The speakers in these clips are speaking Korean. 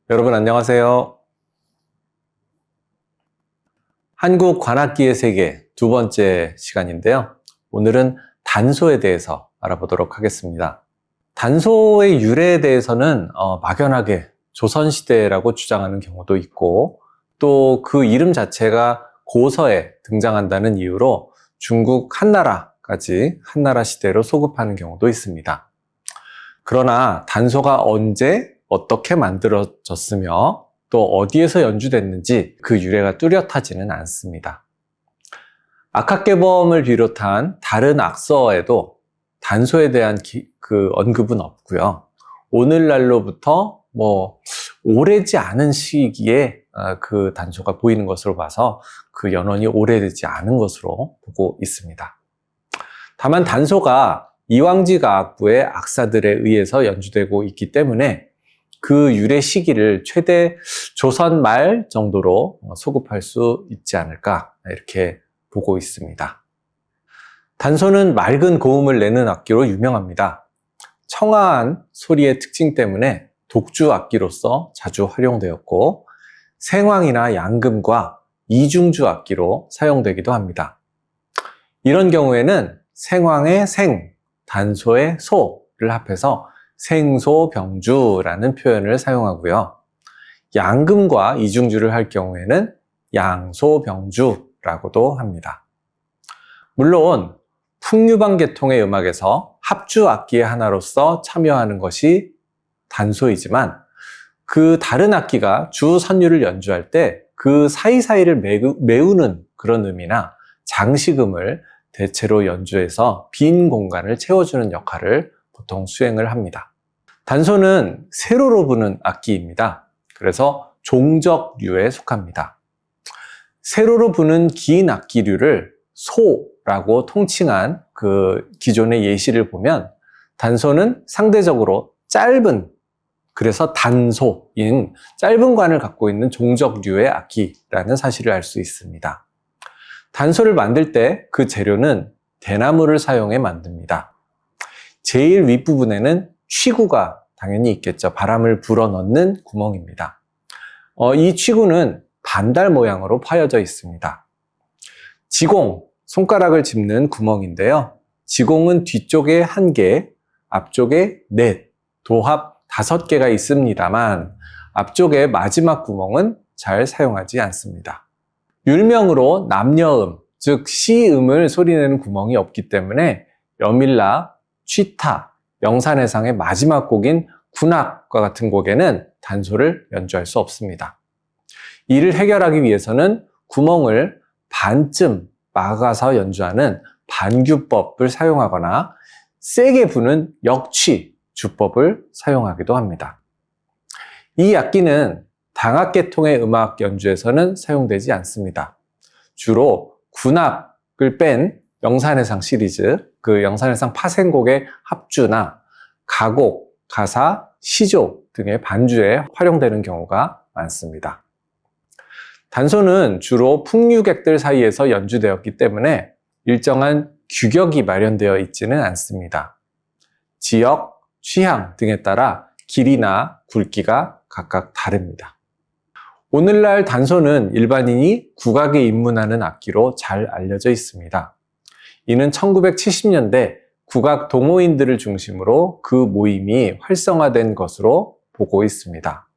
여러분 안녕하세요. 한국 관악기의 세계 두 번째 시간인데요. 오늘은 단소에 대해서 알아보도록 하겠습니다. 단소의 유래에 대해서는 막연하게 조선시대라고 주장하는 경우도 있고, 또 그 이름 자체가 고서에 등장한다는 이유로 중국 한나라까지 한나라 시대로 소급하는 경우도 있습니다. 그러나 단소가 언제 어떻게 만들어졌으며 또 어디에서 연주됐는지 그 유래가 뚜렷하지는 않습니다. 악학개범을 비롯한 다른 악서에도 단소에 대한 언급은 없고요. 오늘날로부터 오래지 않은 시기에 그 단소가 보이는 것으로 봐서 그 연원이 오래되지 않은 것으로 보고 있습니다. 다만 단소가 이왕지가악부의 악사들에 의해서 연주되고 있기 때문에 그 유래 시기를 최대 조선 말 정도로 소급할 수 있지 않을까 이렇게 보고 있습니다. 단소는 맑은 고음을 내는 악기로 유명합니다. 청아한 소리의 특징 때문에 독주 악기로서 자주 활용되었고, 생황이나 양금과 이중주 악기로 사용되기도 합니다. 이런 경우에는 생황의 생, 단소의 소를 합해서 생소병주라는 표현을 사용하고요. 양금과 이중주를 할 경우에는 양소병주라고도 합니다. 물론 풍류방 계통의 음악에서 합주 악기의 하나로서 참여하는 것이 단소이지만, 그 다른 악기가 주 선율을 연주할 때 그 사이사이를 메우는 그런 음이나 장식음을 대체로 연주해서 빈 공간을 채워주는 역할을 보통 수행을 합니다. 단소는 세로로 부는 악기입니다. 그래서 종적류에 속합니다. 세로로 부는 긴 악기류를 소라고 통칭한 그 기존의 예시를 보면, 단소는 상대적으로 짧은, 그래서 단소인 짧은 관을 갖고 있는 종적류의 악기라는 사실을 알 수 있습니다. 단소를 만들 때 그 재료는 대나무를 사용해 만듭니다. 제일 윗부분에는 취구가 당연히 있겠죠. 바람을 불어넣는 구멍입니다. 이 취구는 반달 모양으로 파여져 있습니다. 지공, 손가락을 짚는 구멍인데요. 지공은 뒤쪽에 1개, 앞쪽에 4, 도합 5개가 있습니다만 앞쪽의 마지막 구멍은 잘 사용하지 않습니다. 율명으로 남여음, 즉 시음을 소리내는 구멍이 없기 때문에 여밀라, 취타, 명산해상의 마지막 곡인 군악과 같은 곡에는 단소를 연주할 수 없습니다. 이를 해결하기 위해서는 구멍을 반쯤 막아서 연주하는 반규법을 사용하거나 세게 부는 역취 주법을 사용하기도 합니다. 이 악기는 당악계통의 음악 연주에서는 사용되지 않습니다. 주로 군악을 뺀 명산해상 시리즈, 그 명산해상 파생곡의 합주나 가곡, 가사, 시조 등의 반주에 활용되는 경우가 많습니다. 단소는 주로 풍류객들 사이에서 연주되었기 때문에 일정한 규격이 마련되어 있지는 않습니다. 지역, 취향 등에 따라 길이나 굵기가 각각 다릅니다. 오늘날 단소는 일반인이 국악에 입문하는 악기로 잘 알려져 있습니다. 이는 1970년대 국악 동호인들을 중심으로 그 모임이 활성화된 것으로 보고 있습니다.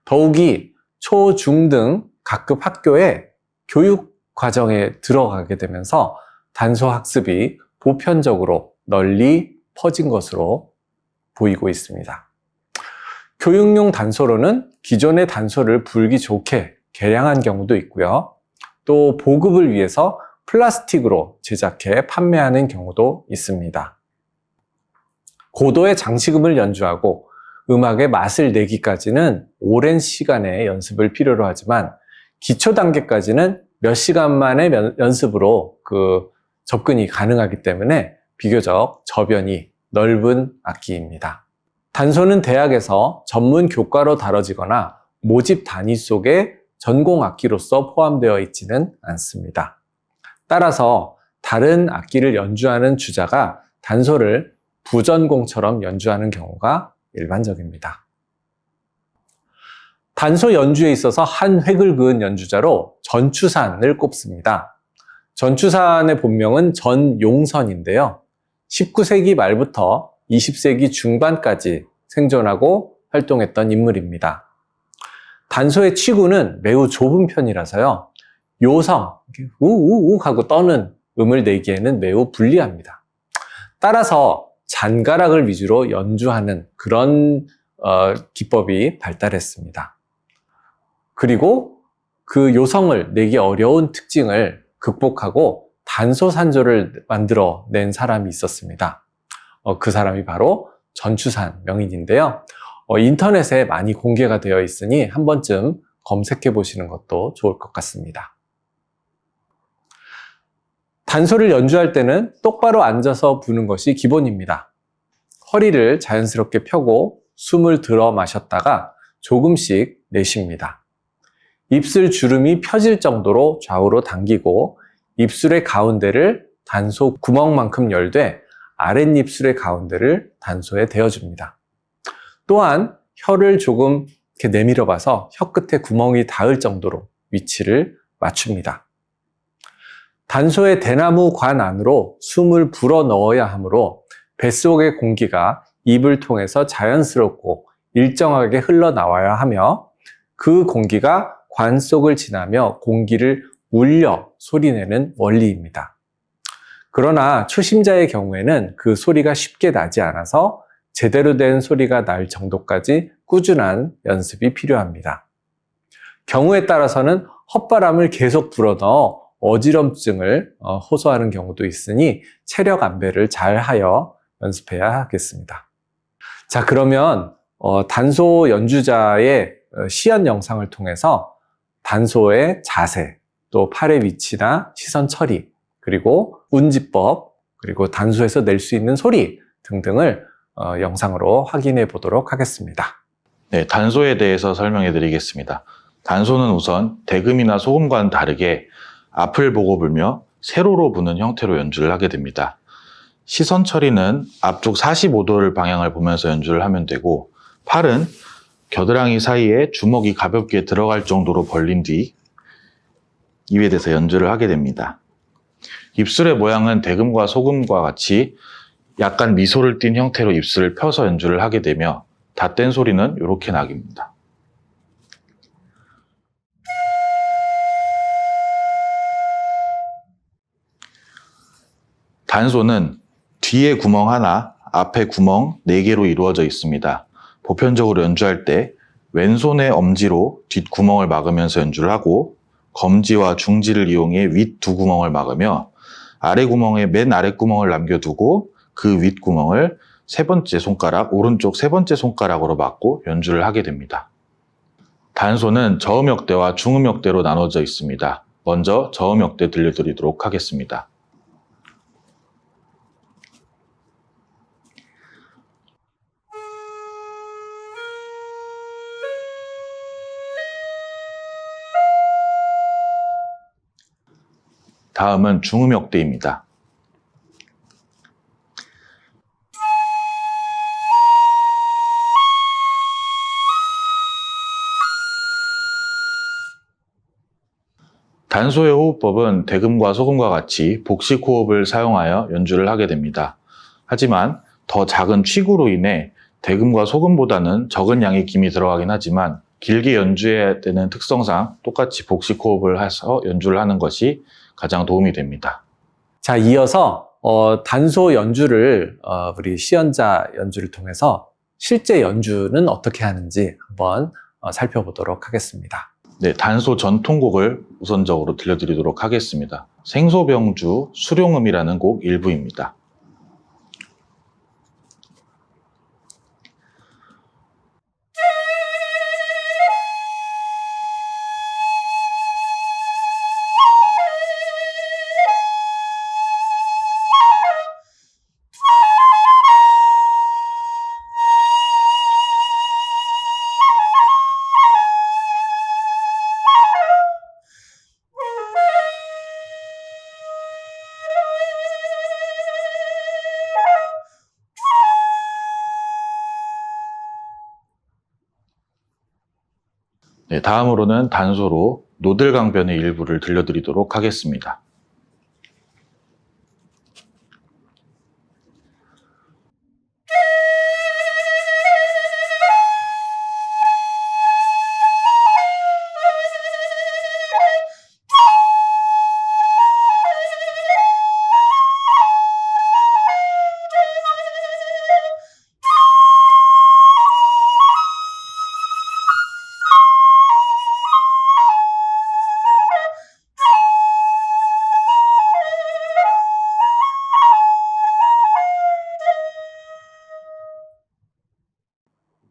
더욱이 초, 중 등 각급 학교의 교육 과정에 들어가게 되면서 단소 학습이 보편적으로 널리 퍼진 것으로 보이고 있습니다. 교육용 단소로는 기존의 단소를 불기 좋게 개량한 경우도 있고요. 또 보급을 위해서 플라스틱으로 제작해 판매하는 경우도 있습니다. 고도의 장식음을 연주하고 음악의 맛을 내기까지는 오랜 시간의 연습을 필요로 하지만, 기초 단계까지는 몇 시간만의 연습으로 접근이 가능하기 때문에 비교적 저변이 넓은 악기입니다. 단소는 대학에서 전문 교과로 다뤄지거나 모집 단위 속에 전공 악기로서 포함되어 있지는 않습니다. 따라서 다른 악기를 연주하는 주자가 단소를 부전공처럼 연주하는 경우가 일반적입니다. 단소 연주에 있어서 한 획을 그은 연주자로 전추산을 꼽습니다. 전추산의 본명은 전용선인데요. 19세기 말부터 20세기 중반까지 생존하고 활동했던 인물입니다. 단소의 치구는 매우 좁은 편이라서요. 요성, 우우우 하고 떠는 음을 내기에는 매우 불리합니다. 따라서 잔가락을 위주로 연주하는 그런 기법이 발달했습니다. 그리고 그 요성을 내기 어려운 특징을 극복하고 단소산조를 만들어낸 사람이 있었습니다. 그 사람이 바로 전추산 명인인데요. 인터넷에 많이 공개가 되어 있으니 한 번쯤 검색해 보시는 것도 좋을 것 같습니다. 단소를 연주할 때는 똑바로 앉아서 부는 것이 기본입니다. 허리를 자연스럽게 펴고 숨을 들어 마셨다가 조금씩 내쉽니다. 입술 주름이 펴질 정도로 좌우로 당기고 입술의 가운데를 단소 구멍만큼 열되 아랫입술의 가운데를 단소에 대어줍니다. 또한 혀를 조금 이렇게 내밀어 봐서 혀 끝에 구멍이 닿을 정도로 위치를 맞춥니다. 단소의 대나무 관 안으로 숨을 불어 넣어야 하므로 뱃속의 공기가 입을 통해서 자연스럽고 일정하게 흘러나와야 하며 그 공기가 관 속을 지나며 공기를 울려 소리내는 원리입니다. 그러나 초심자의 경우에는 그 소리가 쉽게 나지 않아서 제대로 된 소리가 날 정도까지 꾸준한 연습이 필요합니다. 경우에 따라서는 헛바람을 계속 불어넣어 어지럼증을 호소하는 경우도 있으니 체력 안배를 잘 하여 연습해야 하겠습니다. 자, 그러면 단소 연주자의 시연 영상을 통해서 단소의 자세, 또 팔의 위치나 시선 처리, 그리고 운지법, 그리고 단소에서 낼 수 있는 소리 등등을 영상으로 확인해 보도록 하겠습니다. 네, 단소에 대해서 설명해 드리겠습니다. 단소는 우선 대금이나 소금과는 다르게 앞을 보고 불며 세로로 부는 형태로 연주를 하게 됩니다. 시선 처리는 앞쪽 45도를 방향을 보면서 연주를 하면 되고, 팔은 겨드랑이 사이에 주먹이 가볍게 들어갈 정도로 벌린 뒤 입에 대서 연주를 하게 됩니다. 입술의 모양은 대금과 소금과 같이 약간 미소를 띤 형태로 입술을 펴서 연주를 하게 되며 닷댄 소리는 이렇게 나깁니다. 단소는 뒤에 구멍 하나, 앞에 구멍 4개로 이루어져 있습니다. 보편적으로 연주할 때 왼손의 엄지로 뒷구멍을 막으면서 연주를 하고 검지와 중지를 이용해 윗 2구멍을 막으며 아래 구멍에 맨 아래 구멍을 남겨두고 그 윗 구멍을 오른쪽 세 번째 손가락으로 막고 연주를 하게 됩니다. 단소는 저음역대와 중음역대로 나눠져 있습니다. 먼저 저음역대 들려드리도록 하겠습니다. 다음은 중음역대입니다. 단소의 호흡법은 대금과 소금과 같이 복식 호흡을 사용하여 연주를 하게 됩니다. 하지만 더 작은 취구로 인해 대금과 소금보다는 적은 양의 김이 들어가긴 하지만 길게 연주해야 되는 특성상 똑같이 복식 호흡을 해서 연주를 하는 것이 가장 도움이 됩니다. 자, 이어서 단소 연주를 우리 시연자 연주를 통해서 실제 연주는 어떻게 하는지 한번 살펴보도록 하겠습니다. 네, 단소 전통곡을 우선적으로 들려드리도록 하겠습니다. 생소병주 수룡음이라는 곡 일부입니다. 네, 다음으로는 단소로 노들강변의 일부를 들려드리도록 하겠습니다.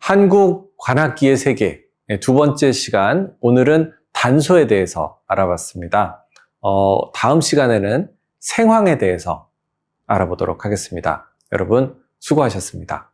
한국 관악기의 세계 두 번째 시간, 오늘은 단소에 대해서 알아봤습니다. 다음 시간에는 생황에 대해서 알아보도록 하겠습니다. 여러분 수고하셨습니다.